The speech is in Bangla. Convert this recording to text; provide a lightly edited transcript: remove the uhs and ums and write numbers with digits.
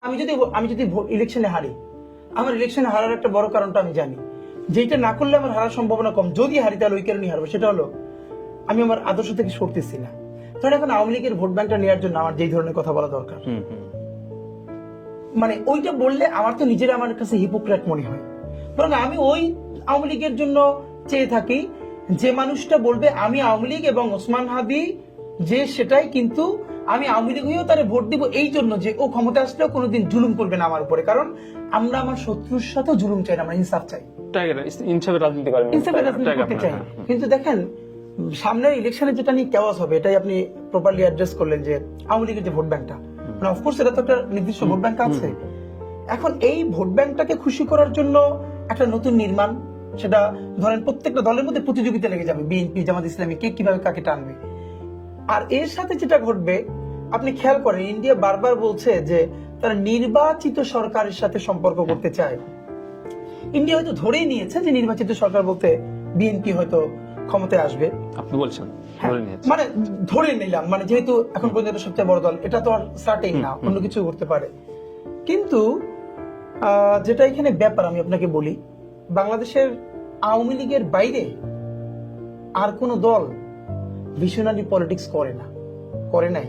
আমি যদি ইলেকশনে হারি, আমার ইলেকশনে হারার একটা বড় কারণটা আমি জানি, যেটা না করলে আমার হারার সম্ভাবনা কম। যদি হারি তাহলে ওই কারণেই হারবো, সেটা হলো আমি আমার আদর্শ থেকে সরতেছি না। ধরেন এখন আওয়ামী লীগের ভোট ব্যাংকটা নেওয়ার জন্য আমার যেই ধরনের কথা বলা দরকার, মানে ওইটা বললে আমার তো নিজের আমার কাছে হিপোক্রেট মনে হয়। বরং আমি ওই আওয়ামী লীগের জন্য চেয়ে থাকি যে মানুষটা বলবে আমি আওয়ামী লীগ এবং ওসমান হাদি যে সেটাই, কিন্তু আমি আওয়ামী লীগ হয়েও তারে ভোট দিব এই জন্য যে ও ক্ষমতা আসলেও কোনোদিন জুলুম করবে না আমার উপরে। কারণ আমরা আমার শত্রুর সাথে জুলুম চাই না, আমরা ইনসাফ চাই, ইনসাফের রাজনীতি করেন, ইনসাফের রাজনীতি করতে চাই। কিন্তু দেখেন সামনের ইলেকশনে যেটা নিয়ে কেওয়াস হবে, এটাই আপনি প্রপারলি অ্যাড্রেস করলেন যে আওয়ামী লীগের যে ভোট ব্যাংকটা, মানে অফকোর্স এটা তো একটা নির্দিষ্ট ভোট ব্যাংক আছে। এখন এই ভোট ব্যাংকটাকে খুশি করার জন্য একটা নতুন নির্মাণ, সেটা ধরেন প্রত্যেকটা দলের মধ্যে প্রতিযোগিতা লেগে যাবে, বিএনপি জামাত ইসলামী কে কিভাবে কাকে টানবে। আর এর সাথে যেটা ঘটবে আপনি খেয়াল করেন, ইন্ডিয়া বারবার বলছে যে তারা নির্বাচিত সরকারের সাথে সম্পর্ক করতে চায়। ইন্ডিয়া হয়তো ধরেই নিয়েছে যে নির্বাচিত সরকার বলতে বিএনপি হয়তো ক্ষমতায় আসবে। আপনি বলছেন মানে ধরে নিলাম, মানে যেহেতু এখন পর্যন্ত সবচেয়ে বড় দল, এটা তো আর সার্টেন না, অন্য কিছু করতে পারে। কিন্তু যেটা এখানে ব্যাপার আমি আপনাকে বলি, বাংলাদেশের আওয়ামী লীগের বাইরে আর কোন দল ভিশনারি পলিটিক্স করে না, করে নাই।